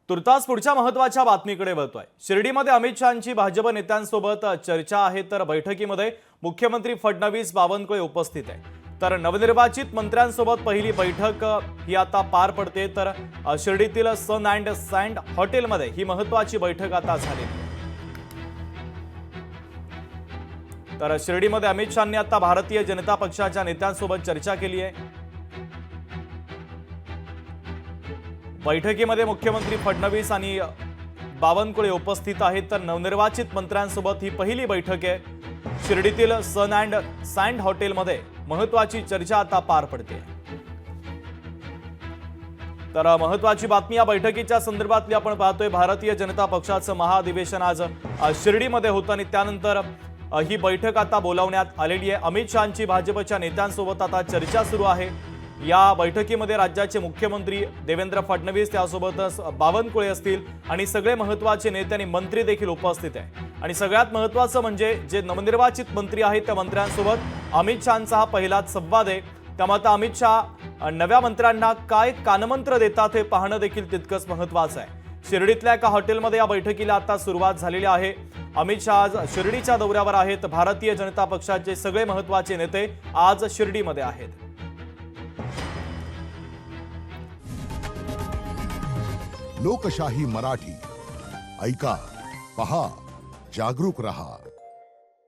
तुर्तास पुढच्या महत्त्वाच्या बातमीकडे वळतोय। शिर्डीमध्ये अमित शहांची भाजप नेत्यांसोबत चर्चा आहे, तर बैठकीमध्ये मुख्यमंत्री फडणवीस, बावनकुळे उपस्थित आहे। तर नवनिर्वाचित मंत्र्यांसोबत पहिली बैठक ही आता पार पडते। तर शिर्डीतील सन अँड सँड हॉटेलमध्ये ही महत्त्वाची बैठक आता झाली। तर शिर्डीमध्ये अमित शहांनी आता भारतीय जनता पक्षाच्या नेत्यांसोबत चर्चा केली आहे। बैठकीमध्ये मुख्यमंत्री फडणवीस आणि बावनकुळे उपस्थित आहेत। तर नवनिर्वाचित मंत्र्यांसोबत ही पहिली बैठक आहे। शिर्डीतील सन अँड सँड हॉटेलमध्ये महत्त्वाची चर्चा आता पार पडते। तर महत्त्वाची बातमी या बैठकीच्या संदर्भातली आपण पाहतोय। भारतीय जनता पक्षाचं महाअधिवेशन आज शिर्डीमध्ये होतं आणि त्यानंतर ही बैठक आता बोलावण्यात आलेली आहे। अमित शहांची भाजपच्या नेत्यांसोबत आता चर्चा सुरू आहे। या बैठकीमध्ये राज्याचे मुख्यमंत्री देवेंद्र फडणवीस, त्यासोबतच बावनकुळे असतील आणि सगळे महत्त्वाचे नेते आणि मंत्री देखील उपस्थित आहे। आणि सगळ्यात महत्त्वाचं म्हणजे जे नवनिर्वाचित मंत्री आहेत त्या मंत्र्यांसोबत अमित शहांचा हा पहिलाच संवाद आहे। त्यामुळे आता अमित शहा नव्या मंत्र्यांना काय कानमंत्र देतात हे पाहणं देखील तितकंच महत्त्वाचं आहे। शिर्डीतल्या एका हॉटेलमध्ये या बैठकीला आता सुरुवात झालेली आहे। अमित शहा आज शिर्डीच्या दौऱ्यावर आहेत। भारतीय जनता पक्षाचे सगळे महत्त्वाचे नेते आज शिर्डीमध्ये आहेत। लोकशाही मराठी ऐका, पहा, जागरूक रहा।